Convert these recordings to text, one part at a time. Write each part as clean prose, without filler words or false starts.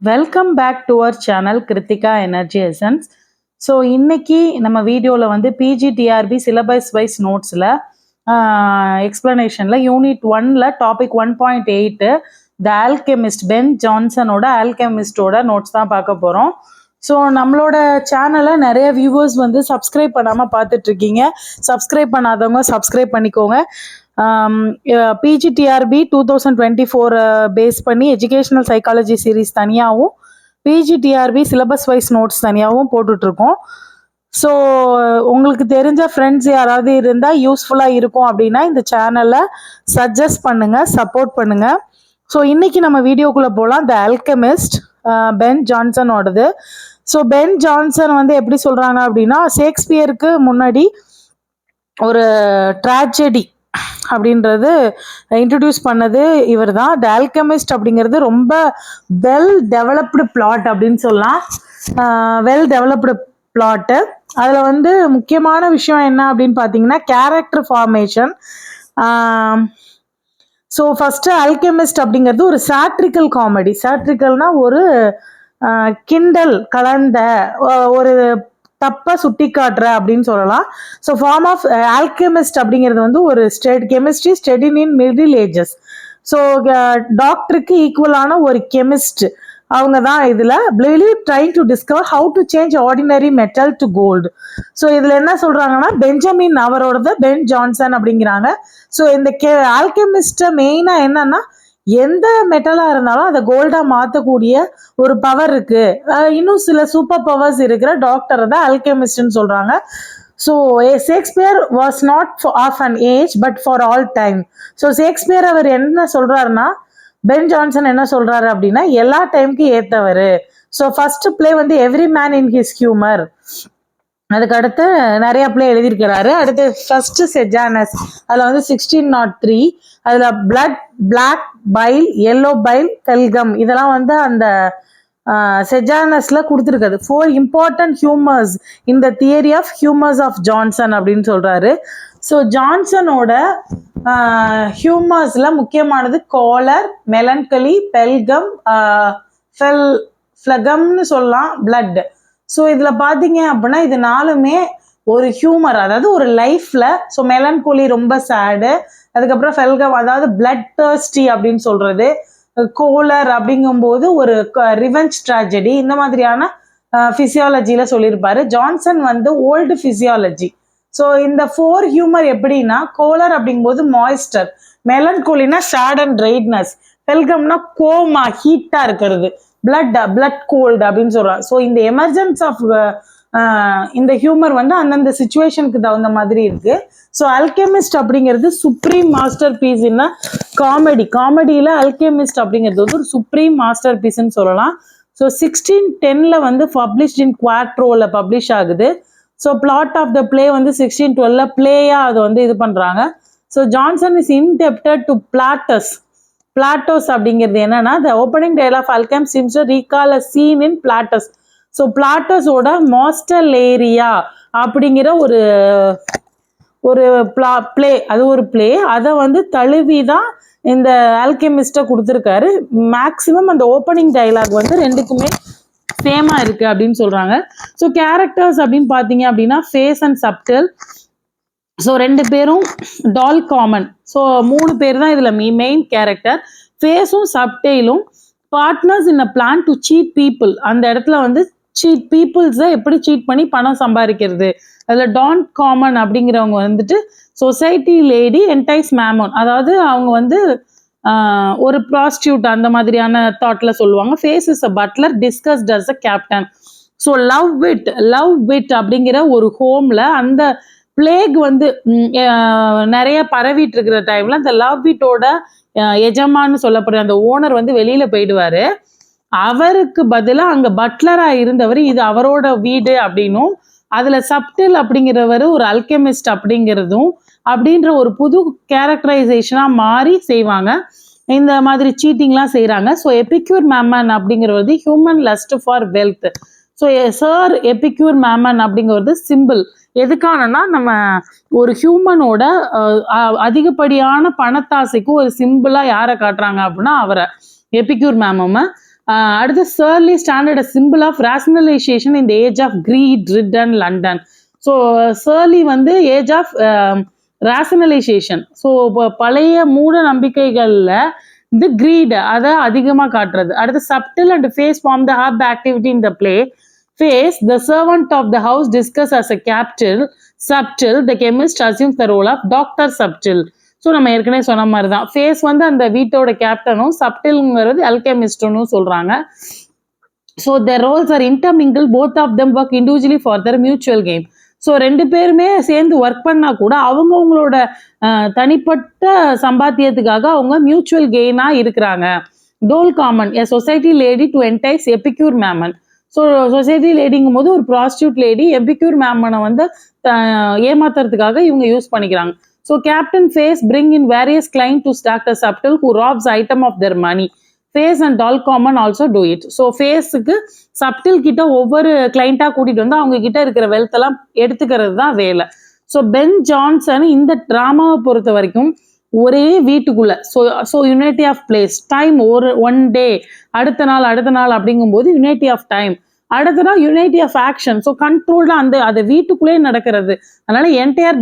Welcome back to our channel Krithika energy essence. So இன்னைக்கு நம்ம வீடியோவில் வந்து பிஜிடிஆர்பி சிலபஸ் வைஸ் நோட்ஸில் எக்ஸ்பிளனேஷனில் யூனிட் 1ல் டாபிக் 1.8 த ஆல்கெமிஸ்ட் பென் ஜான்சனோட ஆல்கெமிஸ்டோட நோட்ஸ் தான் பார்க்க போகிறோம். ஸோ நம்மளோட சேனலை நிறைய வியூவர்ஸ் வந்து சப்ஸ்கிரைப் பண்ணாமல் பார்த்துட்ருக்கீங்க. சப்ஸ்கிரைப் பண்ணாதவங்க சப்ஸ்கிரைப் பண்ணிக்கோங்க. பிஜிடிஆர்பி 2024 பேஸ் பண்ணி எஜுகேஷனல் சைக்காலஜி சீரீஸ் தனியாகவும் பிஜிடிஆர்பி சிலபஸ் வைஸ் நோட்ஸ் தனியாகவும் போட்டுட்ருக்கோம். ஸோ உங்களுக்கு தெரிஞ்ச ஃப்ரெண்ட்ஸ் யாராவது இருந்தால் யூஸ்ஃபுல்லாக இருக்கும் அப்படின்னா இந்த சேனலை சஜஸ்ட் பண்ணுங்கள், சப்போர்ட் பண்ணுங்கள். ஸோ இன்றைக்கி நம்ம வீடியோக்குள்ளே போகலாம். த ஆல்கெமிஸ்ட் பென் ஜான்சனோடது. ஸோ பென் ஜான்சன் வந்து எப்படி சொல்கிறாங்க அப்படின்னா, ஷேக்ஸ்பியருக்கு முன்னாடி ஒரு ட்ராஜடி அப்படின்றது இன்ட்ரடியூஸ் பண்ணது இவர் தான். த ஆல்கெமிஸ்ட் அப்படிங்கிறது ரொம்ப வெல் டெவலப்டு பிளாட் அப்படின்னு சொல்லலாம். Well developed plot. அதில் வந்து முக்கியமான விஷயம் என்ன அப்படின்னு பார்த்தீங்கன்னா character formation. So first alchemist அப்படிங்கிறது ஒரு சாட்ரிக்கல் காமெடி. சாட்ரிக்கல்னா ஒரு கிண்டல் கலந்த ஒரு தப்பை சுட்டி காட்டுற அப்படின்னு சொல்லலாம். ஸோ ஃபார்ம் ஆஃப் ஆல்கெமிஸ்ட் அப்படிங்கிறது வந்து ஒரு chemistry studying in middle ages. So டாக்டருக்கு ஈக்குவலான ஒரு கெமிஸ்ட் அவங்க தான் இதில் trying to discover how to change ordinary metal to gold. So இதில் என்ன சொல்கிறாங்கன்னா பெஞ்சமின் அவரோடது பென் ஜான்சன் அப்படிங்கிறாங்க. ஸோ இந்த ஆல்கெமிஸ்ட்டை மெயினாக என்னன்னா எந்த மெட்டலாக இருந்தாலும் அதை கோல்டாக மாற்றக்கூடிய ஒரு பவர் இருக்குது. இன்னும் சில சூப்பர் பவர்ஸ் இருக்கிற டாக்டரை தான் ஆல்கெமிஸ்ட்னு சொல்கிறாங்க. So Shakespeare was not of an age but for all time. So Shakespeare அவர் என்ன சொல்கிறாருன்னா, பென் ஜான்சன் என்ன சொல்கிறாரு அப்படின்னா எல்லா டைமுக்கு ஏற்றவர். ஸோ ஃபஸ்ட்டு பிளே வந்து every man in his humour. அதுக்கு அடுத்து நிறைய பிளே எழுதியிருக்கிறாரு. அடுத்து ஃபர்ஸ்ட் செஜானஸ், அதில் வந்து 1603. அதில் பிளாக் பைல், எல்லோ பைல், கல்கம் இதெல்லாம் வந்து அந்த செஜானஸ்ல கொடுத்துருக்குது. 4 இம்பார்ட்டன்ட் ஹியூமர்ஸ் இந்த theory of humours of Jonson அப்படின்னு சொல்றாரு. ஸோ ஜான்சனோட ஹியூமர்ஸ்ல முக்கியமானது காலர், மெலன்கலி, பெல்கம், ஃப்ளகம்னு சொல்லலாம், பிளட். ஸோ இதில் பார்த்தீங்க அப்படின்னா இது நாலுமே ஒரு ஹியூமர், அதாவது ஒரு லைஃப்பில். ஸோ மெலன்கோலி ரொம்ப சேடு, அதுக்கப்புறம் ஃபெல்கம் அதாவது பிளட் தர்ஸ்டி அப்படின்னு சொல்கிறது, கோலர் அப்படிங்கும்போது ஒரு ரிவெஞ்ச் ட்ராஜடி, இந்த மாதிரியான ஃபிசியாலஜியில் சொல்லியிருப்பாரு. ஜான்சன் வந்து ஓல்டு ஃபிசியாலஜி. ஸோ இந்த 4 ஹியூமர் எப்படின்னா, கோலர் அப்படிங்கும்போது மாய்ஸ்டர், மெலன்கோலினா ஷேட் அண்ட் ட்ரைட்னஸ், ஃபெல்கம்னா கோமா ஹீட்டாக இருக்கிறது, பிளட் கோல்டு அப்படின்னு சொல்றாங்க. ஸோ இந்த எமர்ஜென்ஸ் ஆஃப் இந்த ஹியூமர் வந்து அந்தந்த சிச்சுவேஷனுக்கு தகுந்த மாதிரி இருக்கு. ஸோ அல்கெமிஸ்ட் அப்படிங்கிறது சுப்ரீம் மாஸ்டர் பீஸ் என்ன காமெடியில் அல்கெமிஸ்ட் அப்படிங்கிறது வந்து ஒரு சுப்ரீம் மாஸ்டர் பீஸ்ன்னு சொல்லலாம். ஸோ 1610 வந்து பப்ளிஷ்ட் இன் குவாட்ரோவில் பப்ளிஷ் ஆகுது. So plot of the play வந்து 1612 பிளேயா அதை வந்து இது பண்றாங்க. So Jonson is indebted to Plautus அப்படிங்கிறது என்னன்னா, த ஓப்பனிங் டயலாக் ஆஃப் அல்கெம் seems to recall a scene in Plautus. So பிளாட்டோஸோட மாஸ்டலேரியா அப்படிங்கிற ஒரு பிளே, அது ஒரு பிளே, அதை வந்து தழுவி தான் இந்த ஆல்கெமிஸ்ட்டை கொடுத்துருக்காரு. மேக்சிமம் அந்த ஓப்பனிங் டயலாக் வந்து ரெண்டுக்குமே சேமா இருக்கு அப்படின்னு சொல்றாங்க. ஸோ கேரக்டர்ஸ் அப்படின்னு பார்த்தீங்க அப்படின்னா ஃபேஸ் அண்ட் சப்டல். ஸோ 2 பேரும் டால் காமன். ஸோ 3 பேர் தான் இதில் மெயின் கேரக்டர். ஃபேஸும் சப்டெயிலும் partners in a plan to cheat people. அந்த இடத்துல வந்து சீட் பீப்புள்ஸை எப்படி சீட் பண்ணி பணம் சம்பாதிக்கிறது. அதில் டான் காமன் அப்படிங்கிறவங்க வந்துட்டு சொசைட்டி லேடி என்டைஸ் மேமோன், அதாவது அவங்க வந்து ஒரு ப்ராஸ்டியூட் அந்த மாதிரியான தாட்ல சொல்லுவாங்க. Face is a butler disguised as a captain. So Lovewit அப்படிங்கிற ஒரு ஹோம்ல அந்த பிளேக் வந்து நிறைய பரவிட்டு இருக்கிற டைம்ல அந்த லவ் விட்டோட எஜமான்னு சொல்லப்படுற அந்த ஓனர் வந்து வெளியில போயிடுவாரு. அவருக்கு பதிலாக அங்க பட்லரா இருந்தவர் இது அவரோட வீடு அப்படின்னும், அதுல சப்டில் அப்படிங்கிறவர் ஒரு அல்கெமிஸ்ட் அப்படிங்கிறதும் அப்படின்ற ஒரு புது கேரக்டரைசேஷனா மாறி செய்வாங்க. இந்த மாதிரி சீட்டிங்லாம் செய்யறாங்க. ஸோ எபிக்யூர் மேமன் அப்படிங்கிறது human lost for wealth. So sir epicure Memon அப்படிங்கிறது சிம்பிள் எதுக்கானன்னா, நம்ம ஒரு ஹியூமனோட அதிகப்படியான பணத்தாசைக்கு ஒரு சிம்பிளா யாரை காட்டுறாங்க அப்படின்னா அவரை, எபிக்யூர் மேமம். அடுத்து Surly standard a symbol of rationalization in the age of greed, ridden London. So Surly வந்து ஏஜ் ஆஃப் ரேஷனலைசேஷன். ஸோ பழைய மூட நம்பிக்கைகள்ல இந்த கிரீட் அதை அதிகமாக காட்டுறது. அடுத்து Subtle and Face form the hub activity in the play. Face the servant of the house discuss as a captain. Subtle the chemist assumes the role of doctor Subtle. So நம்ம ஏற்கனவே சொன்ன மாதிரி தான் face வந்து அந்த வீட்டோட கேப்டனும், சப்டில்ங்கிறது அல்கெமிஸ்ட்னு சொல்றாங்க. So the roles are intermingle, both of them work individually for their mutual gain. So ரெண்டு பேருமே சேர்ந்து ஒர்க் பண்ணா கூட அவங்கவுங்களோட தனிப்பட்ட சம்பாத்தியத்துக்காக அவங்க மியூச்சுவல் கெயினா இருக்கிறாங்க. Dol Common a society lady to entice Epicure Mammon. So society லேடிங்கும் போது ஒரு ப்ராஸ்டியூட் லேடி எபிக்யூர் மேமனை வந்து ஏமாத்துறதுக்காக இவங்க யூஸ் பண்ணிக்கிறாங்க. So captain Face bring in various client to doctor Subtle who robs item of their money. Face and Dol Common also do it. So ஃபேஸுக்கு Subtle கிட்ட ஒவ்வொரு கிளைண்டா கூட்டிட்டு வந்து அவங்க கிட்ட இருக்கிற வெல்த் எல்லாம் எடுத்துக்கிறது தான் வேலை. ஸோ பென் ஜான்சன் இந்த டிராமாவை பொறுத்த வரைக்கும் ஒரே வீட்டுக்குள்ள so unity of place, time ஒரு ஒன் டே, அடுத்த நாள் அப்படிங்கும்போது யுனைட்டி ஆஃப் டைம், அடுத்த நாள் யுனைட்டி ஆஃப் ஆக்ஷன். ஸோ கண்ட்ரோல்டா அந்த வீட்டுக்குள்ளேயே நடக்கிறது. அதனால என்டையர்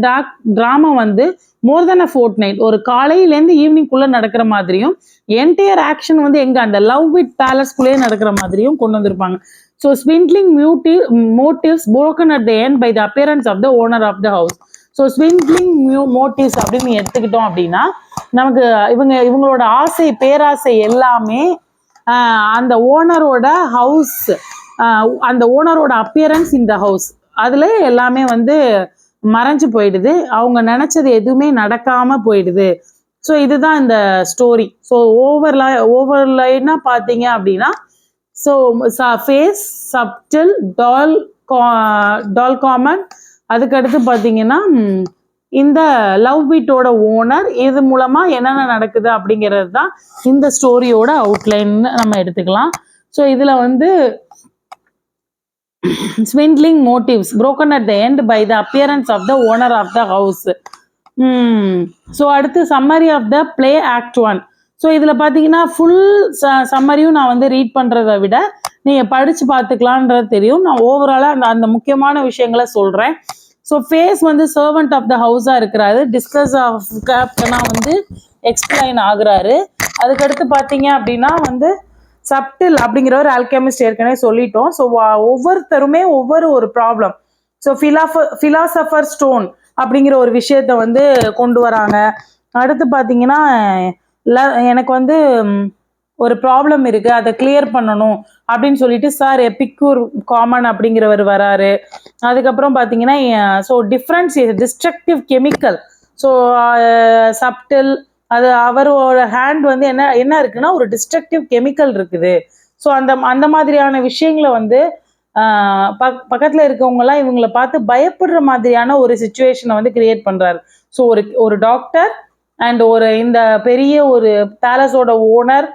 டிராமா வந்து மோர் தென் அ ஃபோர்ட் நைட், ஒரு காலையிலேருந்து ஈவினிங்குள்ள நடக்கிற மாதிரியும் என்டையர் ஆக்ஷன் வந்து எங்க அந்த லவ் வித் பேலஸ்குள்ளேயே நடக்கிற மாதிரியும் கொண்டு வந்திருப்பாங்க. So swindling motives broken at the end by the appearance of the owner of the house. So swindling motives அப்படின்னு எடுத்துக்கிட்டோம் அப்படின்னா நமக்கு இவங்களோட ஆசை பேராசை எல்லாமே அந்த ஓனரோட ஹவுஸ், அந்த ஓனரோட அப்பியரன்ஸ் இந்த ஹவுஸ், அதுல எல்லாமே வந்து மறைஞ்சு போயிடுது. அவங்க நினைச்சது எதுவுமே நடக்காம போயிடுது. ஸோ இதுதான் இந்த ஸ்டோரி. ஸோ ஓவர்லைனா பார்த்தீங்க அப்படின்னா ஸோ ஃபேஸ், சப்டில், டால் காமன், அதுக்கடுத்து பார்த்தீங்கன்னா இந்த லவ் பீட்டோட ஓனர், இது மூலமா என்னென்ன நடக்குது அப்படிங்கிறது தான் இந்த ஸ்டோரியோட அவுட்லைன் நம்ம எடுத்துக்கலாம். ஸோ இதுல வந்து swindling motives broken at the end by the appearance of the owner of the house. So அடுத்து summary of the play act 1. So இதில் பார்த்தீங்கன்னா ஃபுல் சம்மரியும் நான் வந்து ரீட் பண்ணுறதை விட நீங்கள் படித்து பார்த்துக்கலான்றது தெரியும். நான் ஓவராலாக அந்த முக்கியமான விஷயங்களை சொல்கிறேன். ஸோ ஃபேஸ் வந்து சர்வெண்ட் ஆஃப் த ஹவுஸாக இருக்கிறாரு, டிஸ்கஸ் ஆஃப் கேப்டனாக வந்து எக்ஸ்பிளைன் ஆகுறாரு. அதுக்கடுத்து பார்த்தீங்க அப்படின்னா வந்து சப்டில் அப்படிங்கிற ஒரு அல்கெமிஸ்ட் ஏற்கனவே சொல்லிட்டோம். ஸோ ஒவ்வொருத்தருமே ஒரு ப்ராப்ளம். ஸோ ஃபிலாசபர் ஸ்டோன் அப்படிங்கிற ஒரு விஷயத்த வந்து கொண்டு வராங்க. அடுத்து பார்த்தீங்கன்னா எனக்கு வந்து ஒரு ப்ராப்ளம் இருக்கு, அதை கிளியர் பண்ணணும் அப்படின்னு சொல்லிட்டு சார் எபிக்யூர் காமன் அப்படிங்கிறவர் வராரு. அதுக்கப்புறம் பார்த்தீங்கன்னா so difference destructive chemical. So சப்டில் அது அவரோட ஹேண்ட் வந்து என்ன இருக்குன்னா ஒரு டிஸ்ட்ரக்டிவ் கெமிக்கல் இருக்குது. ஸோ அந்த மாதிரியான விஷயங்களை வந்து பக்கத்துல இருக்கவங்க எல்லாம் இவங்களை பார்த்து பயப்படுற மாதிரியான ஒரு சிச்சுவேஷனை வந்து கிரியேட் பண்றாரு. ஸோ ஒரு டாக்டர் அண்ட் இந்த பெரிய ஒரு பேலஸோட ஓனர்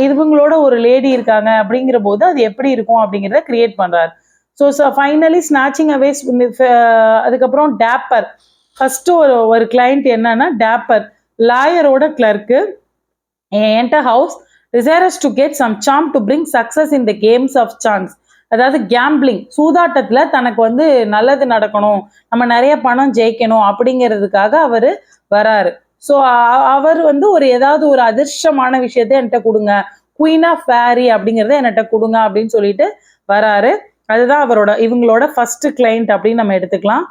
இவங்களோட ஒரு லேடி இருக்காங்க அப்படிங்கிற போது அது எப்படி இருக்கும் அப்படிங்கிறத கிரியேட் பண்றாரு. So finally snatching away. அதுக்கப்புறம் டேப்பர், ஃபர்ஸ்ட் ஒரு கிளைண்ட் என்னன்னா டேப்பர் லாயரோட clerk enter house desires to get some charm to bring success in the games of chance. அதாவது கேம்பிளிங், சூதாட்டத்துல தனக்கு வந்து நல்லது நடக்கணும், நம்ம நிறைய பணம் ஜெயிக்கணும் அப்படிங்கிறதுக்காக அவர் வராரு. ஸோ அவர் வந்து ஏதாவது ஒரு அதிர்ஷ்டமான விஷயத்த என்கிட்ட கொடுங்க, குயின் ஆஃப் ஃபேரி அப்படிங்கிறத என்கிட்ட கொடுங்க அப்படின்னு சொல்லிட்டு வராரு. அதுதான் இவங்களோட ஃபர்ஸ்ட் கிளைண்ட் அப்படின்னு நம்ம எடுத்துக்கலாம்.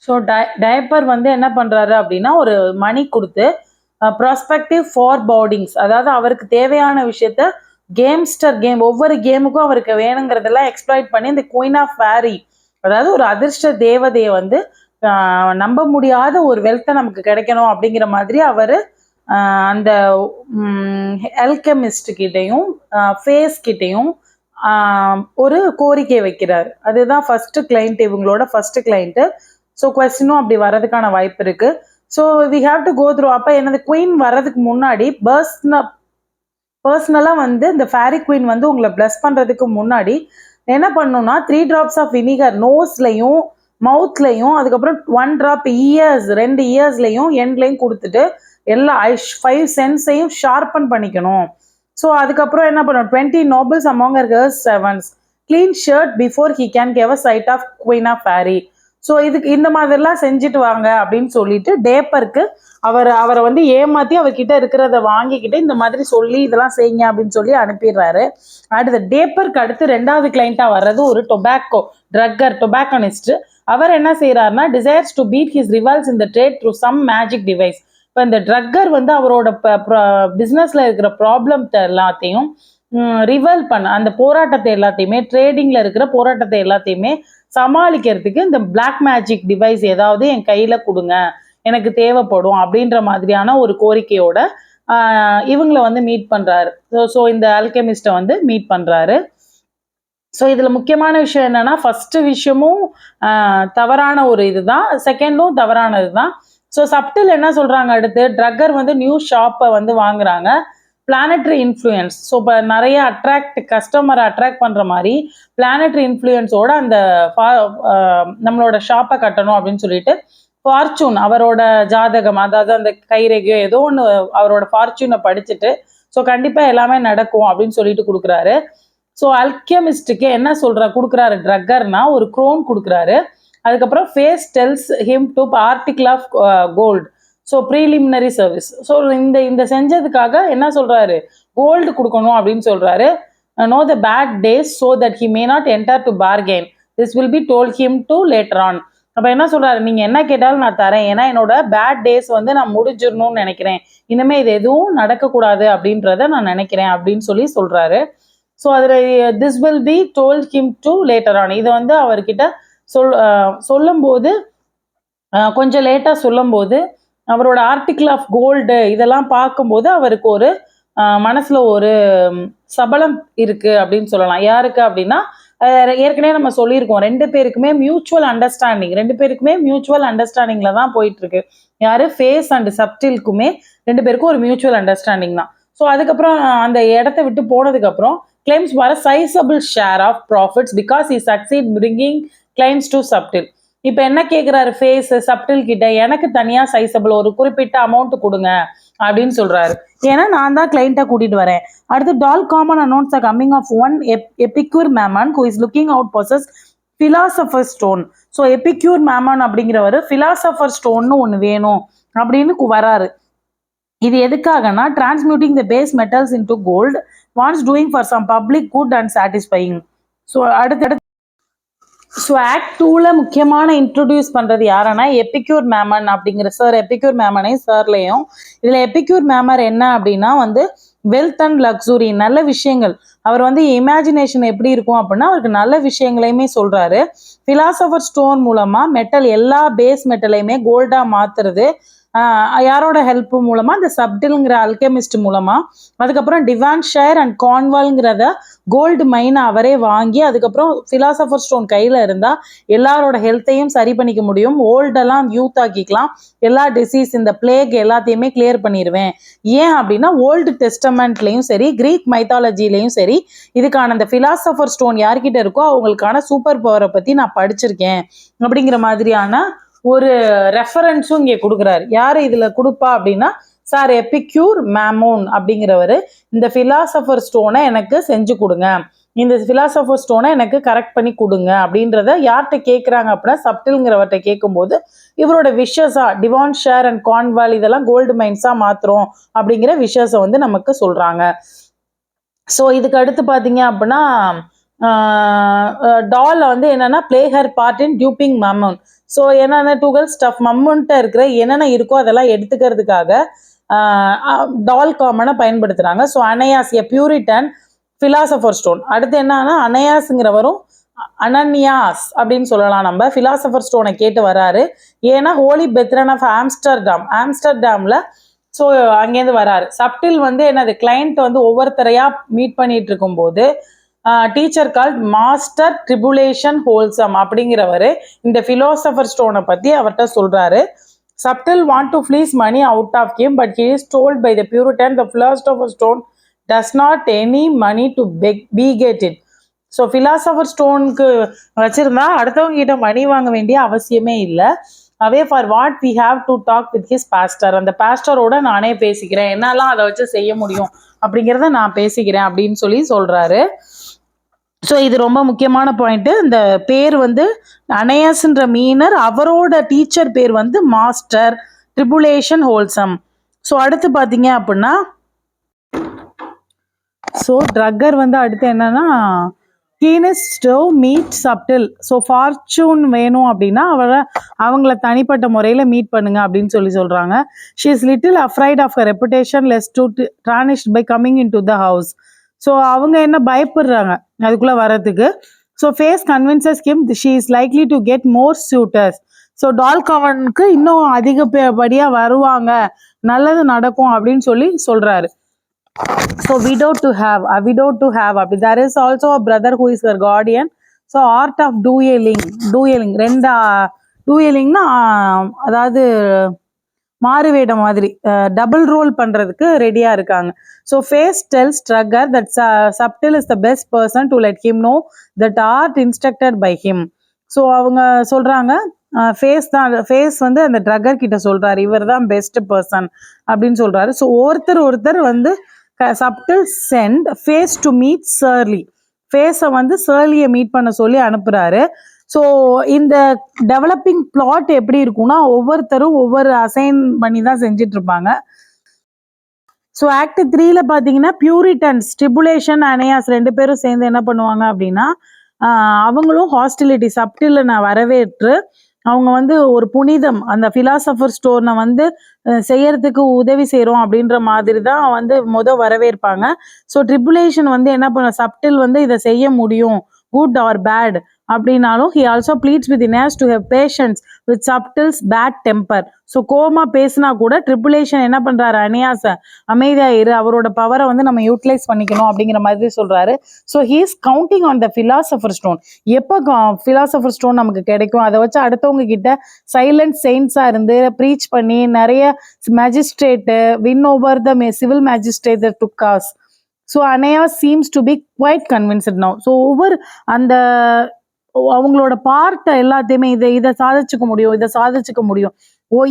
ஸோ டயப்பர் வந்து என்ன பண்றாரு அப்படின்னா ஒரு மணி கொடுத்து ப்ராஸ்பெக்டிவ் ஃபார் போர்டிங்ஸ், அதாவது அவருக்கு தேவையான விஷயத்த கேம் ஒவ்வொரு கேமுக்கும் அவருக்கு வேணுங்கிறதெல்லாம் எக்ஸ்ப்ளாய்ட் பண்ணி இந்த குயின் ஆஃப் ஃபேரி, அதாவது ஒரு அதிர்ஷ்ட தேவதையை வந்து நம்ப முடியாத ஒரு வெல்த்தை நமக்கு கிடைக்கணும் அப்படிங்கிற மாதிரி அவர் அந்த அல்கெமிஸ்ட் கிட்டையும் ஃபேஸ் கிட்டையும் ஒரு கோரிக்கை வைக்கிறார். அதுதான் ஃபர்ஸ்ட் கிளைண்ட், இவங்களோட ஃபர்ஸ்ட் கிளைண்ட். ஸோ கொஸ்டினும் அப்படி வர்றதுக்கான வாய்ப்பு இருக்கு. So we have to go through. அப்போ எனது குயின் வர்றதுக்கு முன்னாடி பர்சனலாக வந்து இந்த ஃபேரி குயின் வந்து உங்களை பிளஸ் பண்ணுறதுக்கு முன்னாடி என்ன பண்ணணும்னா 3 drops ஆஃப் வினிகர் நோஸ்லையும் மவுத்லையும் அதுக்கப்புறம் 1 ட்ராப் இயர்ஸ் 2 இயர்ஸ்லையும் எண்ட்லையும் கொடுத்துட்டு எல்லா 5 சென்ஸையும் ஷார்பன் பண்ணிக்கணும். ஸோ அதுக்கப்புறம் என்ன பண்ணும், 20 nobles among her sevens clean shirt before he can have a sight of Queen of Fairy. So இதுக்கு இந்த மாதிரிலாம் செஞ்சுட்டு வாங்க அப்படின்னு சொல்லிட்டு டேப்பருக்கு அவரை வந்து ஏமாத்தி அவர்கிட்ட இருக்கிறத வாங்கிக்கிட்டு இந்த மாதிரி சொல்லி இதெல்லாம் செய்யுங்க அப்படின்னு சொல்லி அனுப்பிடுறாரு. அடுத்து டேப்பருக்கு அடுத்து 2வது கிளைண்டா வர்றது ஒரு டொபாக்கனிஸ்ட். அவர் என்ன செய்யறாருன்னா, desires to beat his rivals in the trade through some magic device. இப்போ இந்த ட்ரக்கர் வந்து அவரோட பிஸ்னஸ்ல இருக்கிற ப்ராப்ளத்தை எல்லாத்தையும் ரிவல் பண்ண, அந்த போராட்டத்தை எல்லாத்தையுமே, ட்ரேடிங்ல இருக்கிற போராட்டத்தை எல்லாத்தையுமே சமாளிக்கிறதுக்கு இந்த பிளாக் மேஜிக் டிவைஸ் ஏதாவது என் கையில கொடுங்க, எனக்கு தேவைப்படும் அப்படின்ற மாதிரியான ஒரு கோரிக்கையோட இவங்களை வந்து மீட் பண்றாரு. ஸோ இந்த அல்கெமிஸ்ட்டை வந்து மீட் பண்றாரு. ஸோ இதுல முக்கியமான விஷயம் என்னன்னா, ஃபர்ஸ்ட் விஷயமும் தவறான ஒரு இதுதான், செகண்டும் தவறானது தான். ஸோ சப்டில் என்ன சொல்றாங்க, அடுத்து ட்ரக்கர் வந்து நியூ ஷாப்பை வந்து வாங்குறாங்க, பிளானட்டரி இன்ஃப்ளூயன்ஸ். ஸோ இப்போ நிறைய கஸ்டமரை அட்ராக்ட் பண்ணுற மாதிரி பிளானட்டரி இன்ஃப்ளூயன்ஸோட அந்த நம்மளோட ஷாப்பை கட்டணும் அப்படின்னு சொல்லிட்டு ஃபார்ச்சூன் அவரோட ஜாதகம், அதாவது அந்த கைரேகையோ ஏதோ ஒன்று அவரோட ஃபார்ச்சூனை படிச்சுட்டு ஸோ கண்டிப்பாக எல்லாமே நடக்கும் அப்படின்னு சொல்லிட்டு கொடுக்குறாரு. ஸோ அல்கெமிஸ்டுக்கு என்ன கொடுக்குறாரு ட்ரக்கர்னா, ஒரு க்ரோன் கொடுக்குறாரு. அதுக்கப்புறம் Face tells him to article of gold. So preliminary service. So இந்த செஞ்சதுக்காக என்ன சொல்றாரு, கோல்டு கொடுக்கணும் அப்படின்னு சொல்றாரு. No the bad days so that he may not enter to bargain, this will be told him to later on. அப்போ என்ன சொல்றாரு, நீங்க என்ன கேட்டாலும் நான் தரேன், ஏன்னா என்னோட பேட் டேஸ் வந்து நான் முடிஞ்சிடணும்னு நினைக்கிறேன், இனிமே இது எதுவும் நடக்கக்கூடாது அப்படின்றத நான் நினைக்கிறேன் அப்படின்னு சொல்றாரு. ஸோ அதில் this will be told him to later on, இதை வந்து அவர்கிட்ட சொல்லும்போது கொஞ்சம் லேட்டாக சொல்லும்போது அவரோட ஆர்டிகிள் ஆஃப் கோல்டு இதெல்லாம் பார்க்கும்போது அவருக்கு ஒரு மனசுல ஒரு சபலம் இருக்கு அப்படின்னு சொல்லலாம். யாருக்கு அப்படின்னா, ஏற்கனவே நம்ம சொல்லியிருக்கோம், 2 பேருக்குமே மியூச்சுவல் அண்டர்ஸ்டாண்டிங்ல தான் போயிட்டு இருக்கு. யாரு, ஃபேஸ் அண்ட் சப்டிலுக்குமே 2 பேருக்கும் ஒரு மியூச்சுவல் அண்டர்ஸ்டாண்டிங் தான். ஸோ அதுக்கப்புறம் அந்த இடத்த விட்டு போனதுக்கு அப்புறம் கிளைம்ஸ் வர sizeable share of profits because he succeed bringing claims to Subtle. இப்போ என்ன கேட்குறாரு ஃபேஸ் சப்டில் கிட்ட, எனக்கு தனியாக சைசபிள் ஒரு குறிப்பிட்ட அமௌண்ட் கொடுங்க அப்படின்னு சொல்றாரு, ஏன்னா நான் தான் கிளைண்ட்டை கூட்டிட்டு வரேன். அடுத்து Dol Common announce the coming of one Epicure Mammon who is looking out possess philosopher stone. So Epicure Mammon அப்படிங்கிறவர் பிலாசபர் ஸ்டோன்னு ஒன்று வேணும் அப்படின்னு வராரு. இது எதுக்காகனா, transmuting the base metals into gold, wants doing for some public good and satisfying. So அடுத்தடுத்து so act 2ல முக்கியமான இன்ட்ரோடியூஸ் பண்றது யாருன்னா, எபிக்யூர் மேமன் அப்படிங்கிற எபிக்யூர் மேமனையும் சார்லையும். இதுல எபிக்யூர் மேமர் என்ன அப்படின்னா வந்து வெல்த் அண்ட் லக்ஸுரி, நல்ல விஷயங்கள். அவர் வந்து இமேஜினேஷன் எப்படி இருக்கும் அப்படின்னா, அவருக்கு நல்ல விஷயங்களையுமே சொல்றாரு. பிலாசபர் ஸ்டோன் மூலமா மெட்டல், எல்லா பேஸ் மெட்டலையுமே கோல்டா மாத்துறது யாரோட ஹெல்ப் மூலமா, இந்த சப்டில்ங்கிற அல்கெமிஸ்ட் மூலமா. அதுக்கப்புறம் டிவான்ஷயர் அண்ட் கார்ன்வால்ங்கிறத கோல்டு மைனை அவரே வாங்கி, அதுக்கப்புறம் பிலாசபர் ஸ்டோன் கையில இருந்தா எல்லாரோட ஹெல்த்தையும் சரி பண்ணிக்க முடியும், ஓல்டெல்லாம் யூத் ஆக்கிக்கலாம், எல்லா டிசீஸ் இந்த பிளேக் எல்லாத்தையுமே கிளியர் பண்ணிடுவேன். ஏன் அப்படின்னா, ஓல்டு டெஸ்டமெண்ட்லையும் சரி கிரீக் மைத்தாலஜிலையும் சரி இதுக்கான இந்த பிலாசபர் ஸ்டோன் யார்கிட்ட இருக்கோ அவங்களுக்கான சூப்பர் பவரை பத்தி நான் படிச்சிருக்கேன் அப்படிங்கிற மாதிரியான ஒரு ரெஃபரன்ஸும் இங்கே கொடுக்குறாரு. யாரு இதுல கொடுப்பா அப்படின்னா, சார் எபிக்யூர் மேமோன் அப்படிங்கிறவர் இந்த பிலாசபர் ஸ்டோனை எனக்கு செஞ்சு கொடுங்க, இந்த பிலாசபர் ஸ்டோனை எனக்கு கரெக்ட் பண்ணி கொடுங்க அப்படின்றத யார்கிட்ட கேட்குறாங்க அப்படின்னா, சப்டில்ங்கிறவர்கிட்ட கேட்கும்போது இவரோட விஷஸா டிவான்ஷயர் அண்ட் கார்ன்வால் இதெல்லாம் கோல்டு மைன்ஸா மாத்துறோம் அப்படிங்கிற விஷஸை வந்து நமக்கு சொல்றாங்க. ஸோ இதுக்கு அடுத்து பார்த்தீங்க அப்படின்னா, டால் வந்து என்னன்னா play her part in duping Mammon. So என்னென்ன டுகல் ஸ்டஃப் மம்மன்ட்ட இருக்கிற என்னென்ன இருக்கோ அதெல்லாம் எடுத்துக்கிறதுக்காக டால் காமனை பயன்படுத்துறாங்க. ஸோ அனையாஸ் எ பியூரிட்டன் பிலாசபர் ஸ்டோன். அடுத்து என்னன்னா, அனையாஸ்ங்கிறவரும் அனன்யாஸ் அப்படின்னு சொல்லலாம், நம்ம பிலாசபர் ஸ்டோனை கேட்டு வராரு. ஏன்னா ஹோலி பெத்ரன் ஆஃப் ஆம்ஸ்டர்டாம்ல ஸோ அங்கேருந்து வராரு. சப்டில் வந்து என்னது, கிளைண்ட் வந்து ஒவ்வொருத்தரையா மீட் பண்ணிட்டு இருக்கும்போது teacher called Master Tribulation Wholesome அப்படிங்கிறவர் இந்த பிலாசபர் ஸ்டோனை பத்தி அவர்கிட்ட சொல்றாரு. Subtle want to fleece money out of him but he is told by the Puritan the philosopher stone does not any money to be get it. So philosopher ஸ்டோனுக்கு வச்சிருந்தா அடுத்தவங்க கிட்ட மணி வாங்க வேண்டிய அவசியமே இல்லை. அதே for what we have to talk with his pastor, அந்த பாஸ்டரோட நானே பேசிக்கிறேன், என்னெல்லாம் அதை வச்சு செய்ய முடியும் அப்படிங்கிறத நான் பேசிக்கிறேன் அப்படின்னு சொல்லி சொல்றாரு. ஸோ இது ரொம்ப முக்கியமான பாயிண்ட். இந்த பேர் வந்து அனையஸ்ன்ற மீனர், அவரோட டீச்சர் பேர் வந்து மாஸ்டர் ட்ரிபுலேஷன் ஹோல்சம். ஸோ அடுத்து பார்த்தீங்க அப்படின்னா, ஸோ ட்ரக்கர் வந்து அடுத்து என்னன்னா keenest meet Subtle. So fortune வேணும் அப்படின்னா அவங்கள தனிப்பட்ட முறையில் மீட் பண்ணுங்க அப்படின்னு சொல்றாங்க. She is little afraid of her reputation less to tarnished by coming into the house. So அவங்க என்ன பயப்படுறாங்க அதுக்குள்ளே வரதுக்கு. So Face convinces him she is likely to get more suitors. So டால்காமனுக்கு இன்னும் அதிகப்படியாக வருவாங்க, நல்லது நடக்கும் அப்படின்னு சொல்றாரு. So widowed to have அப்படி there is also a brother who is her guardian. So art of dueling ரெண்டா duelingனா அதாவது மாறுவேடம் மாதிரி டபுள் ரோல் பண்றதுக்கு ரெடியா இருக்காங்க. So Face tells Drugger that Subtle is the best person to let him know that art instructed by him. So அவங்க சொல்றாங்க face வந்து அந்த ட்ரக்கர் கிட்ட சொல்றாரு இவர் தான் பெஸ்ட் பர்சன் அப்படின்னு சொல்றாரு. ஸோ ஒருத்தர் வந்து Subtle sent Face to meet Surly, ஃபேஸை வந்து சர்லியை மீட் பண்ண சொல்லி அனுப்புறாரு. ஸோ இந்த டெவலப்பிங் பிளாட் எப்படி இருக்கும்னா ஒவ்வொருத்தரும் ஒவ்வொரு அசைன் பண்ணி தான் செஞ்சுட்டு இருப்பாங்க. ஸோ ஆக்ட் 3ல பார்த்தீங்கன்னா பியூரிட்டன்ஸ் ட்ரிபுலேஷன் அனையாஸ் ரெண்டு பேரும் சேர்ந்து என்ன பண்ணுவாங்க அப்படின்னா அவங்களும் ஹாஸ்டிலிட்டி சப்டில் நான் வரவேற்று அவங்க வந்து ஒரு புனிதம் அந்த ஃபிலாசபர் ஸ்டோனை வந்து செய்யறதுக்கு உதவி செய்கிறோம் அப்படின்ற மாதிரி தான் வந்து வரவேற்பாங்க. ஸோ ட்ரிபுலேஷன் வந்து என்ன பண்ண சப்டில் வந்து இதை செய்ய முடியும் குட் ஆர் பேட் அப்படின்னாலும் he also pleads with Aeneas to have patience with Subtil's bad temper. So coma பேசினா கூட ட்ரிபுலேஷன் என்ன பண்றாரு அனியாஸ அமைதியா இரு, அவரோட பவரை வந்து நம்ம யூட்டிலைஸ் பண்ணிக்கணும் அப்படிங்கிற மாதிரி சொல்றாரு. So he is counting on the philosopher stone. எப்போ philosopher stone நமக்கு கிடைக்கும், அதை வச்சு அடுத்தவங்க கிட்ட சைலண்ட் செயின்ஸா இருந்து ப்ரீச் பண்ணி நிறைய magistrate win over the civil magistrate to cause. So Aeneas seems to be quite convinced now. So ஒவ்வொரு அந்த அவங்களோட பார்ட்டை எல்லாத்தையுமே இதை சாதிச்சுக்க முடியும்.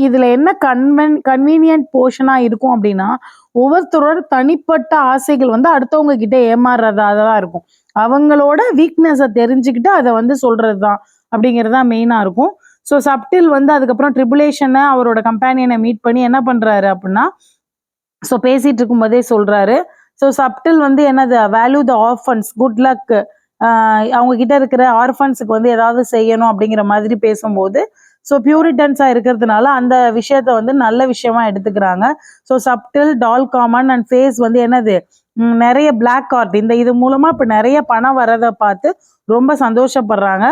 இதுல என்ன கன்வீனியன்ட் போர்ஷனா இருக்கும் அப்படின்னா ஒவ்வொருத்தரோட தனிப்பட்ட ஆசைகள் வந்து அடுத்தவங்க கிட்ட ஏமாறுறதா தான் இருக்கும். அவங்களோட வீக்னஸை தெரிஞ்சுக்கிட்டு அதை வந்து சொல்றது தான் அப்படிங்கிறது தான் மெயினா இருக்கும். ஸோ சப்டில் வந்து அதுக்கப்புறம் ட்ரிபுலேஷனை அவரோட கம்பேனியனை மீட் பண்ணி என்ன பண்றாரு அப்படின்னா ஸோ பேசிட்டு இருக்கும்போதே சொல்றாரு. ஸோ சப்டில் வந்து என்னது value the orphans, good luck, அவங்க கிட்ட இருக்கிற ஆர்ஃபன்ஸுக்கு வந்து ஏதாவது செய்யணும் அப்படிங்கிற மாதிரி பேசும்போது ஸோ பியூரிட்டன்ஸாக இருக்கிறதுனால அந்த விஷயத்த வந்து நல்ல விஷயமா எடுத்துக்கிறாங்க. ஸோ சப்டில் டால்காமன் அண்ட் ஃபேஸ் வந்து என்னது நிறைய பிளாக் ஆர்ட் இது மூலமா இப்போ நிறைய பணம் வரதை பார்த்து ரொம்ப சந்தோஷப்படுறாங்க.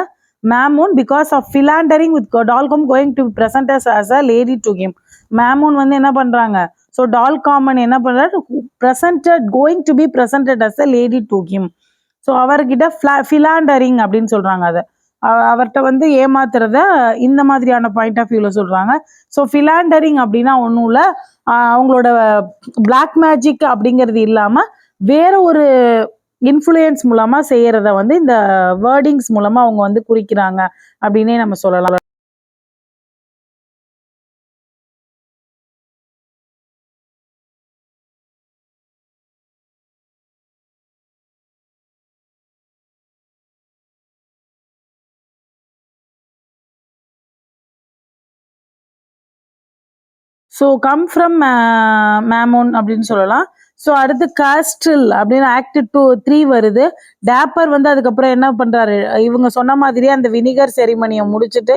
Mammon because of philandering with Dol Common going to present as a lady to him. Mammon வந்து என்ன பண்றாங்க ஸோ டால்காமன் என்ன பண்றாரு going to be presented as a lady to him. So அவர்கிட்ட ஃபிலாண்டரிங் அப்படின்னு சொல்றாங்க, அதை அவர்கிட்ட வந்து ஏமாத்துறத இந்த மாதிரியான பாயிண்ட் ஆஃப் வியூல சொல்றாங்க. ஸோ ஃபிலாண்டரிங் அப்படின்னா ஒன்றும் இல்லை, அவங்களோட பிளாக் மேஜிக் அப்படிங்கிறது இல்லாம வேற ஒரு இன்ஃப்ளூயன்ஸ் மூலமா செய்யறத வந்து இந்த வேர்டிங்ஸ் மூலமா அவங்க வந்து குறிக்கிறாங்க அப்படின்னே நம்ம சொல்லலாம். ஸோ கம் ஃப்ரம் மேமோன் அப்படின்னு சொல்லலாம். ஸோ அடுத்து காஸ்டில் அப்படின்னு ஆக்ட் 3 வருது. டேப்பர் வந்து அதுக்கப்புறம் என்ன பண்றாரு, இவங்க சொன்ன மாதிரியே அந்த வினிகர் செரிமனியை முடிச்சுட்டு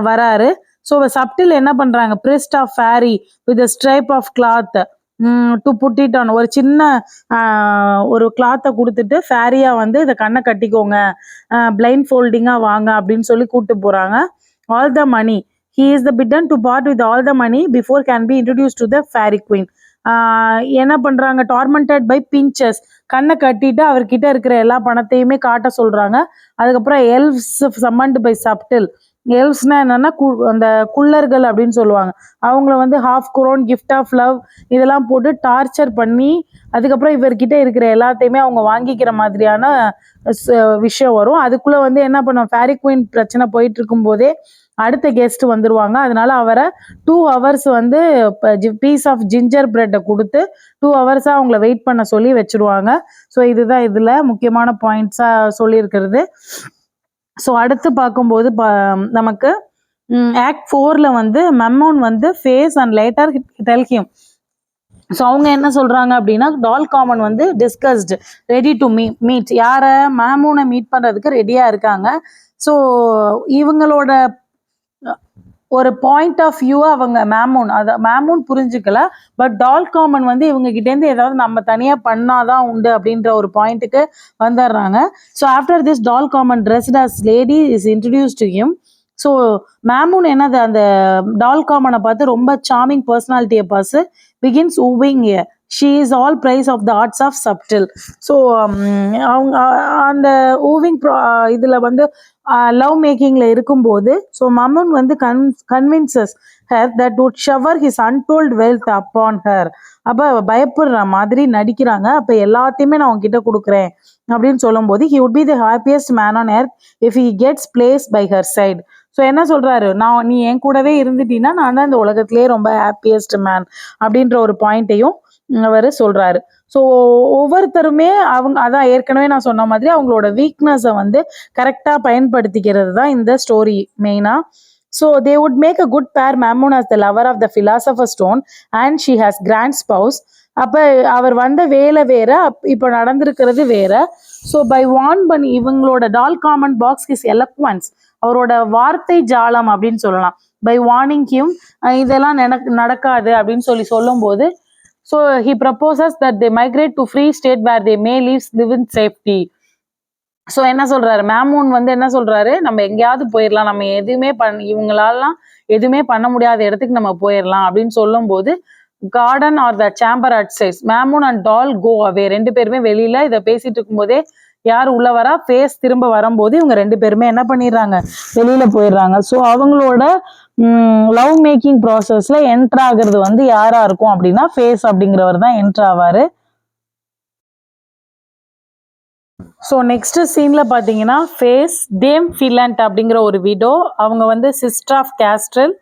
வராரு. ஸோ சப்டில் என்ன பண்றாங்க priest of Fairy with stripe of cloth to put it on, ஒரு சின்ன ஒரு கிளாத்தை கொடுத்துட்டு ஃபேரியா வந்து இதை கண்ணை கட்டிக்கோங்க, பிளைண்ட் ஃபோல்டிங்கா வாங்க அப்படின்னு சொல்லி கூப்பிட்டு போறாங்க. All the money, he is the bidden to part with all the money before can be introduced to the fairy queen. என்ன பண்றாங்க டார்மெண்டட் பை பிஞ்சஸ், கண்ணை கட்டிட்டு அவர்கிட்ட இருக்கிற எல்லா பணத்தையுமே காட்ட சொல்றாங்க. அதுக்கப்புறம் எல்வ்ஸ் சம்மன்டு பை சப்டில், எல்ஸ்னா என்னன்னா அந்த குள்ளர்கள் அப்படின்னு சொல்லுவாங்க. அவங்கள வந்து half crown, gift of love இதெல்லாம் போட்டு டார்ச்சர் பண்ணி அதுக்கப்புறம் இவர்கிட்ட இருக்கிற எல்லாத்தையுமே அவங்க வாங்கிக்கிற மாதிரியான விஷயம் வரும். அதுக்குள்ள வந்து என்ன பண்ணுவோம், ஃபேரி குயின் பிரச்சனை போயிட்டு இருக்கும் போதே அடுத்த கெஸ்ட் வந்துருவாங்க. அதனால அவரை 2 ஹவர்ஸ் வந்து பீஸ் ஆஃப் ஜிஞ்சர் பிரெட்டை கொடுத்து 2 ஹவர்ஸா அவங்கள வெயிட் பண்ண சொல்லி வச்சிருவாங்க. ஸோ இதுதான் இதுல முக்கியமான பாயிண்ட்ஸா சொல்லியிருக்கிறது. ஸோ அடுத்து பார்க்கும்போது நமக்கு ஆக்ட் 4ல வந்து மெம்மோன் வந்து Face and later tell him. So அவங்க என்ன சொல்றாங்க அப்படின்னா, டால் காமன் வந்து டிஸ்கஸ்டு ரெடி டு மீட் யாரை, மேமூனை மீட் பண்றதுக்கு ரெடியா இருக்காங்க. ஸோ இவங்களோட ஒரு பாயிண்ட் ஆஃப் வியூவை அவங்க மேமூன் புரிஞ்சுக்கல. பட் டால் காமன் வந்து இவங்க கிட்டேருந்து ஏதாவது நம்ம தனியாக பண்ணாதான் உண்டு அப்படின்ற ஒரு பாயிண்ட்டுக்கு வந்துடுறாங்க. So after this Dol Common dressed as lady is introduce to him. So Mammon என்னது அந்த டால் காமனை பார்த்து ரொம்ப சார்மிங் பர்சனாலிட்டியை பார்த்து begins wooing she is all praise of the arts of Subtle. So அவங்க அந்த ஊவிங் இதில் வந்து லவ் மேக்கிங்கில் இருக்கும்போது ஸோ மம்மூன் வந்து convinces her that would shower his untold wealth upon her. அப்போ பயப்படுற மாதிரி நடிக்கிறாங்க. அப்போ எல்லாத்தையுமே நான் உங்ககிட்ட கொடுக்குறேன் அப்படின்னு சொல்லும்போது he would be the happiest man on earth if he gets place by her side. So என்ன சொல்றாரு, நீ என் கூடவே இருந்துட்டீன்னா நான் தான் இந்த உலகத்திலேயே ரொம்ப ஹாப்பியஸ்ட் மேன் அப்படின்ற ஒரு பாயிண்ட்டையும் அவர் சொல்றாரு. ஸோ ஒவ்வொருத்தருமே அவங்க அதான் ஏற்கனவே நான் சொன்ன மாதிரி அவங்களோட வீக்னஸை வந்து கரெக்டாக பயன்படுத்திக்கிறது தான் இந்த ஸ்டோரி மெயினா. So they would make a good pair. Mammon as the lover of the philosopher stone and she has grand spouse. அப்போ அவர் வந்த வேலை வேற, இப்போ நடந்திருக்கிறது வேற. ஸோ பை வான் பண்ணி இவங்களோட டால் காமன் பாக்ஸ் இஸ் எலக்வன்ஸ், அவரோட வார்த்தை ஜாலம் அப்படின்னு சொல்லலாம். பை வார்னிங் ஹிம் இதெல்லாம் நடக்காது அப்படின்னு சொல்லும்போது so he proposes that they migrate to free state where they may live in safety. So என்ன சொல்றாரு, மேமூன் வந்து என்ன சொல்றாரு, நம்ம எங்கேயாவது போயிடலாம், நம்ம எதுவுமே இவங்களாலாம் எதுவுமே பண்ண முடியாத இடத்துக்கு நம்ம போயிடலாம் அப்படின்னு சொல்லும்போது garden or the chamber at size Mammon and Dol go away. 2 பேருமே வெளியில இதை பேசிட்டு இருக்கும்போதே யார் உள்ள வரா, ஃபேஸ் திரும்ப வரும்போது இவங்க 2 பேருமே என்ன பண்ணிடுறாங்க, வெளியில போயிடுறாங்க. ஸோ அவங்களோட லவ் மேக்கிங் ப்ராசஸ்ல என்டர் ஆகுறது வந்து யாரா இருக்கும் அப்படின்னா ஃபேஸ் அப்படிங்கிறவர் தான் என்டர் ஆவாரு. ஸோ நெக்ஸ்ட் சீன்ல பார்த்தீங்கன்னா ஃபேஸ் டேம் ஃபிலண்ட் அப்படிங்கிற ஒரு விடோ, அவங்க வந்து சிஸ்டர் ஆஃப் கேஸ்ட்ரல்,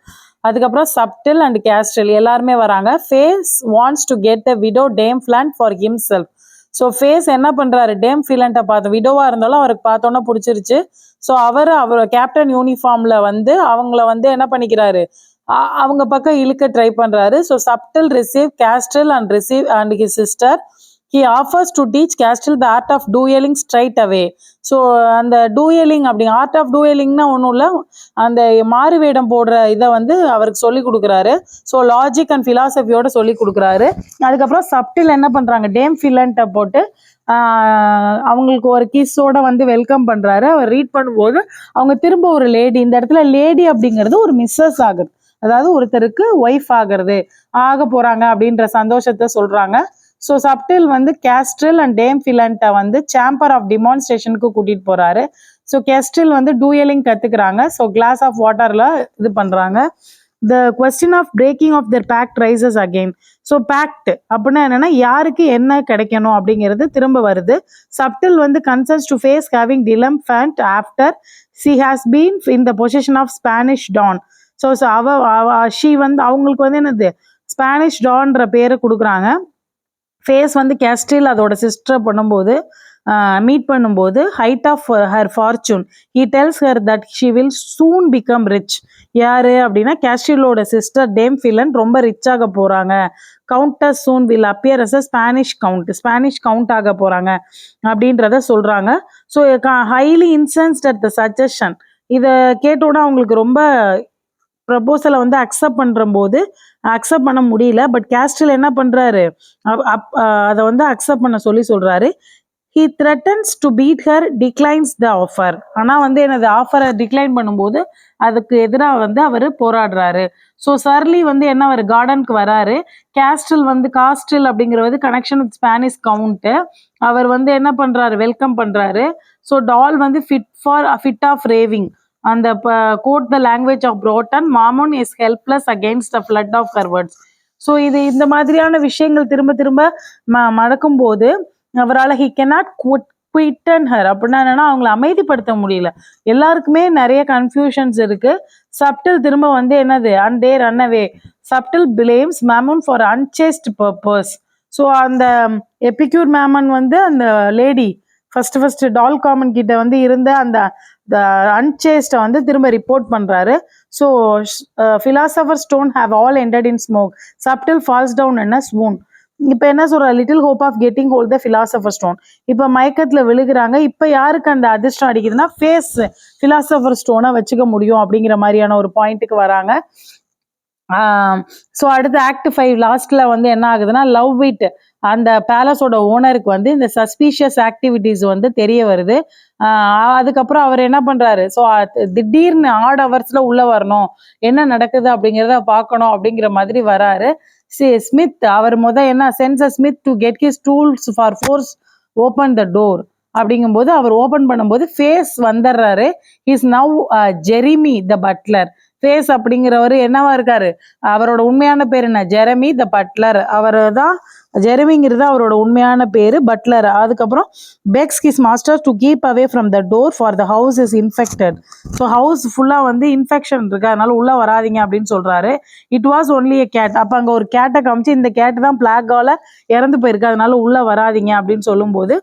அதுக்கப்புறம் சப்டில் அண்ட் கேஸ்ட்ரல் எல்லாருமே வராங்க. Face wants to get the widow Dame Pliant for himself. So Face என்ன பண்றாரு, டேம் ஃபிலண்ட்டை பார்த்து விடோவா இருந்தாலும் அவருக்கு பார்த்தோன்னா பிடிச்சிருச்சு. ஸோ அவர் கேப்டன் யூனிஃபார்ம்ல வந்து அவங்கள வந்து என்ன பண்ணிக்கிறாரு, அவங்க பக்கம் இழுக்க ட்ரை பண்றாரு. So Subtle receive Kastril and his sister. He offers to teach Castiel the art of dueling straight away. So அந்த டூயலிங் ஆர்ட் ஆஃப் டூயலிங்னா ஒன்றும் இல்லை, அந்த மாறு வேடம் போடுற இதை வந்து அவருக்கு சொல்லி கொடுக்குறாரு. ஸோ லாஜிக் அண்ட் ஃபிலாசபியோட சொல்லி கொடுக்குறாரு. அதுக்கப்புறம் சப்டில் என்ன பண்ணுறாங்க, டேம் ஃபிலண்ட்டை போட்டு அவங்களுக்கு ஒரு கிஸ்ஸோட வந்து வெல்கம் பண்ணுறாரு. அவர் ரீட் பண்ணும்போது அவங்க திரும்ப ஒரு லேடி, இந்த இடத்துல லேடி அப்படிங்கிறது ஒரு மிஸ்ஸஸ் ஆகுது, அதாவது ஒருத்தருக்கு ஒய்ஃப் ஆக போகிறாங்க அப்படின்ற சந்தோஷத்தை சொல்கிறாங்க. ஸோ சப்டில் வந்து கேஸ்ட்ரில் அண்ட் டேம் ஃபிலண்ட்டை வந்து சேம்பர் ஆஃப் டிமான்ஸ்ட்ரேஷனுக்கு கூட்டிகிட்டு போகிறாரு. ஸோ கேஸ்ட்ரில் வந்து டூயலிங் கற்றுக்குறாங்க. ஸோ கிளாஸ் ஆஃப் வாட்டரில் இது பண்ணுறாங்க. The question of breaking of their pact rises again. So pact அப்படின்னா என்னென்னா யாருக்கு என்ன கிடைக்கணும் அப்படிங்கிறது திரும்ப வருது. சப்டில் வந்து கன்சர்ன்ஸ் டு ஃபேஸ் ஹேவிங் டிலம்ஃபண்ட் after she has been in the position of Spanish Don. So she வந்து அவங்களுக்கு வந்து என்னது ஸ்பானிஷ் டான்ற பேரை கொடுக்குறாங்க. ஃபேஸ் வந்து கேஸ்டில் அதோட சிஸ்டரை மீட் பண்ணும்போது height of her fortune he tells her that she will soon become rich. யாரு அப்படின்னா கேஸ்டிலோட சிஸ்டர் டேம் ஃபிலண்ட் ரொம்ப ரிச் ஆக போகிறாங்க. Countess soon will appear as a Spanish count ஆக போகிறாங்க அப்படின்றத சொல்கிறாங்க. So highly incensed at the suggestion. இதை கேட்டோன்னா அவங்களுக்கு ரொம்ப ப்ரப்போசலை வந்து அக்செப்ட் பண்ண முடியல. பட் கேஸ்டில் என்ன பண்ணுறாரு, அதை வந்து அக்செப்ட் பண்ண சொல்கிறாரு. He threatens to beat her, declines the offer. ஆனால் வந்து எனது ஆஃபரை டிக்ளைன் பண்ணும்போது அதுக்கு எதிராக வந்து அவர் போராடுறாரு. ஸோ சர்லி வந்து என்ன கார்டனுக்கு வராரு. காஸ்டில் அப்படிங்கிறது கனெக்ஷன் வித் ஸ்பானிஷ் கவுண்ட்டு. அவர் வந்து என்ன பண்ணுறாரு, வெல்கம் பண்ணுறாரு. ஸோ டால் வந்து ஃபிட் ஆஃப் ரேவிங், அந்த quote the language of Broton, Mammon is helpless against the flood of her words. So இது இந்த மாதிரியான விஷயங்கள் திரும்ப திரும்ப நடக்கும்போது அவரால் he cannot quitten her அப்படின்னா என்னன்னா அவங்கள அமைதிப்படுத்த முடியல. எல்லாருக்குமே நிறைய கன்ஃபியூஷன்ஸ் இருக்கு. சப்டில் திரும்ப வந்து என்னது and they run away. சப்டில் blames Mammon for unchaste purpose. So அந்த எபிக்யூர் மேமன் வந்து அந்த லேடி ஃபர்ஸ்ட் டால் காமன் கிட்ட வந்து இருந்த அந்த அன்சேஸ்டை வந்து திரும்ப ரிப்போர்ட் பண்றாரு. So philosopher stone have all ended in smoke. Subtle falls down in a swoon. இப்போ என்ன சொல்ற little hope of getting hold the philosopher stone. இப்போ மயக்கத்தில் விழுகிறாங்க. இப்போ யாருக்கு அந்த அதிர்ஷ்டம் அடிக்குதுன்னா ஃபேஸ் philosopher ஸ்டோனை வச்சுக்க முடியும் அப்படிங்கிற மாதிரியான ஒரு பாயிண்ட்டுக்கு வராங்க. ஸோ அடுத்து ஆக்ட் 5 லாஸ்ட்ல வந்து என்ன ஆகுதுன்னா லவ் விட் அந்த பேலஸோட ஓனருக்கு வந்து இந்த சஸ்பீஷியஸ் ஆக்டிவிட்டிஸ் வந்து தெரிய வருது. அதுக்கப்புறம் அவர் என்ன பண்றாரு, ஸோ திடீர்னு ஆட் ஹவர்ஸ்ல உள்ள வரணும், என்ன நடக்குது அப்படிங்கிறத பார்க்கணும் அப்படிங்கிற மாதிரி வராரு. ஸ்மித் அவர் என்ன sends Smith to get his tools for force open the door அப்படிங்கும்போது அவர் ஓபன் பண்ணும்போது ஃபேஸ் வந்துடுறாரு. Is now Jeremy the butler. Face அப்படிங்கிறவர் என்னவா இருக்காரு, அவரோட உண்மையான பேர் என்ன, ஜெரமி த பட்லர். அவர் தான் ஜெரமிங்கிறது அவரோட உண்மையான பேரு, பட்லர். அதுக்கப்புறம் pegs his master to keep away from the door for the house is infected. So how's ஃபுல்லாக வந்து இன்ஃபெக்ஷன் இருக்கு, அதனால உள்ள வராதிங்க அப்படின்னு சொல்றாரு. It was only a gate. அப்போ அங்கே ஒரு கேட்டை காமிச்சு இந்த கேட்டு தான் பிளாக்கால இறந்து போயிருக்கு, அதனால உள்ள வராதிங்க அப்படின்னு சொல்லும்போது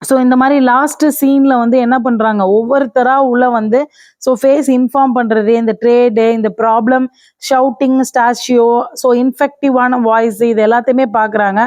ஸோ இந்த மாதிரி லாஸ்ட் சீன்ல வந்து என்ன பண்றாங்க, ஒவ்வொருத்தரா உள்ள வந்து ஸோ ஃபேஸ் இன்ஃபார்ம் பண்றது, இந்த ட்ரேடு, இந்த ப்ராப்ளம், ஷவுட்டிங், ஸ்டாச்சியோ, ஸோ இன்ஃபெக்டிவான வாய்ஸ், இது எல்லாத்தையுமே பார்க்குறாங்க.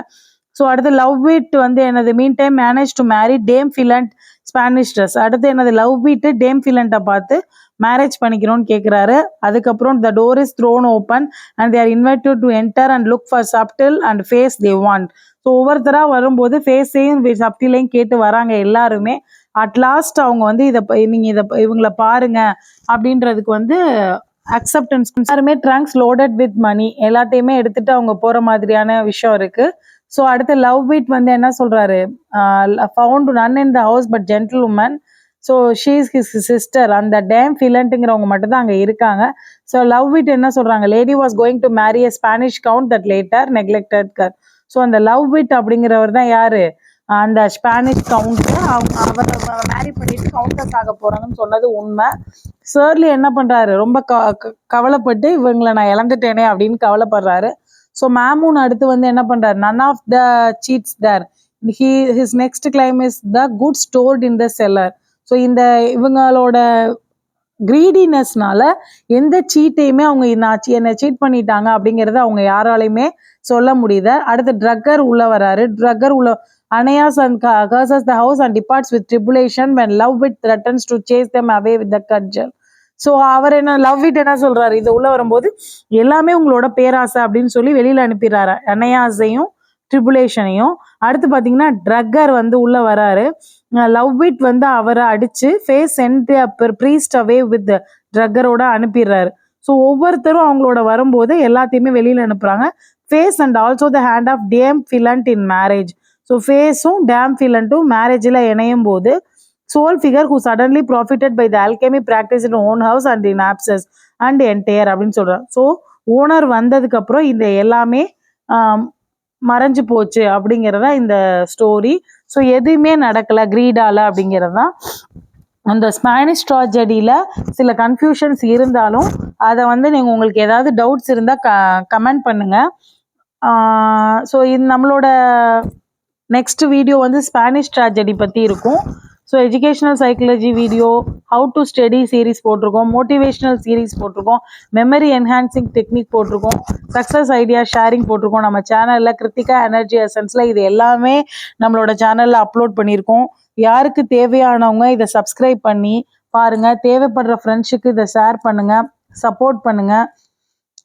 ஸோ அடுத்து லவ் வீட் வந்து என்னது, meantime manage to marry Dame Pliant Spanish dress. அடுத்து என்னது, லவ் வீட்டு டேம் ஃபிலண்ட்டை பார்த்து மேரேஜ் பண்ணிக்கணும்னு கேட்குறாரு. அதுக்கப்புறம் the door is thrown open and they are invited to enter and look for Subtle and Face they want. So ஒவ்வொருத்தராக வரும்போது ஃபேஸையும் சப்டிலையும் கேட்டு வராங்க எல்லாருமே. அட்லாஸ்ட் அவங்க வந்து நீங்கள் இவங்களை பாருங்க அப்படின்றதுக்கு வந்து அக்செப்டன்ஸ். எல்லாருமே ட்ரங்க்ஸ் லோடட் வித் மணி எல்லாத்தையுமே எடுத்துட்டு அவங்க போற மாதிரியான விஷயம் இருக்கு. ஸோ அடுத்து லவ் வீட் வந்து என்ன சொல்றாரு, found none in the house but gentle woman. So she's his sister. அந்த டேம் ஃபிலண்ட்டுங்கிறவங்க மட்டும் தான் அங்கே இருக்காங்க. ஸோ லவ் வீட் என்ன சொல்றாங்க, lady was going to marry a Spanish count that later neglected her. So அந்த லவ் விட் அப்படிங்கிறவர் தான் யாரு, அந்த ஸ்பானிஷ் கவுண்டர். அவரை மேரி பண்ணிட்டு கவுண்டர்ஸ் ஆக போறாங்கன்னு சொன்னது உண்மை. சர்லி என்ன பண்றாரு, ரொம்ப கவலைப்பட்டு இவங்களை நான் இழந்துட்டேனே அப்படின்னு கவலைப்படுறாரு. ஸோ மேமூன் அடுத்து வந்து என்ன பண்றாரு, none of the cheats there, his next claim is the good stored in the cellar. So இந்த இவங்களோட கிரீடினஸ்னால எந்த சீட்டையுமே அவங்க என்னை சீட் பண்ணிட்டாங்க அப்படிங்கிறத அவங்க யாராலையுமே சொல்ல முடியுது. அடுத்து ட்ரக்கர் உள்ள வராரு. ட்ரக்கர் உள்ள அனையாஸ் and curses the house and departs with tribulation when love wit threatens to chase them away with the cudgel. So அவர் என்ன, லவ் விட் என்ன சொல்றாரு, இது உள்ள வரும்போது எல்லாமே உங்களோட பேராசை அப்படின்னு சொல்லி வெளியில அனுப்பிடுறாரு அனையாஸையும் ட்ரிபுலேஷனையும். அடுத்து பார்த்தீங்கன்னா ட்ரக்கர் வந்து உள்ள வராரு. லவ் விட் வந்து அவரை அடிச்சு Face sent priest away with ட்ரக்கரோட அனுப்பிடுறாரு. ஸோ ஒவ்வொருத்தரும் அவங்களோட வரும்போது எல்லாத்தையுமே வெளியில அனுப்புறாங்க. Face and also the hand of Dame Pliant in marriage. So ஃபேஸும் டேம் ஃபிலண்ட்டும் மேரேஜில் இணையும் போது sole figure who suddenly profited by the alchemy practice in own house and in absence and entire அப்படின்னு சொல்கிறார். ஸோ ஓனர் வந்ததுக்கப்புறம் இந்த எல்லாமே மறைஞ்சு போச்சு அப்படிங்கிறதா இந்த ஸ்டோரி. ஸோ எதுவுமே நடக்கலை கிரீடால அப்படிங்கிறது தான். அந்த ஸ்பானிஷ் ட்ராஜடியில் சில கன்ஃபியூஷன்ஸ் இருந்தாலும் அதை வந்து நீங்கள் உங்களுக்கு ஏதாவது டவுட்ஸ் இருந்தால் கமெண்ட் பண்ணுங்கள். ஸோ இது நம்மளோட நெக்ஸ்ட் வீடியோ வந்து ஸ்பானிஷ் ட்ராஜடி பற்றி இருக்கும். So educational psychology video, how to study series போட்டிருக்கோம், மோட்டிவேஷ்னல் சீரீஸ் போட்டிருக்கோம், மெமரி என்ஹான்சிங் டெக்னிக் போட்டிருக்கோம், சக்ஸஸ் ஐடியா ஷேரிங் போட்டிருக்கோம். நம்ம சேனலில் கிருத்திகா எனர்ஜி எசன்ஸில் இது எல்லாமே நம்மளோட சேனலில் அப்லோட் பண்ணியிருக்கோம். யாருக்கு தேவையானவங்க இதை சப்ஸ்கிரைப் பண்ணி பாருங்கள், தேவைப்படுற ஃப்ரெண்ட்ஸுக்கு இதை ஷேர் பண்ணுங்கள், சப்போர்ட் பண்ணுங்கள்.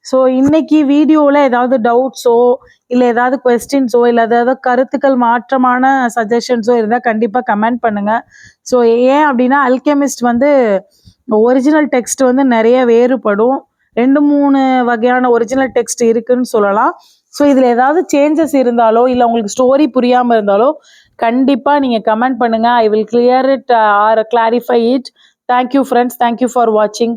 ஸோ இன்னைக்கு வீடியோவில் ஏதாவது டவுட்ஸோ இல்லை ஏதாவது கொஸ்டின்ஸோ இல்லை ஏதாவது கருத்துக்கள் மாற்றமான சஜஷன்ஸோ இருந்தால் கண்டிப்பாக கமெண்ட் பண்ணுங்கள். ஸோ ஏன் அப்படின்னா அல்கெமிஸ்ட் வந்து ஒரிஜினல் டெக்ஸ்ட் வந்து நிறைய வேறுபடும். 2-3 வகையான ஒரிஜினல் டெக்ஸ்ட் இருக்குன்னு சொல்லலாம். ஸோ இதில் ஏதாவது சேஞ்சஸ் இருந்தாலோ இல்லை உங்களுக்கு ஸ்டோரி புரியாமல் இருந்தாலோ கண்டிப்பாக நீங்கள் கமெண்ட் பண்ணுங்கள். I will clear it or clarify it. Thank you friends, thank you for வாட்சிங்.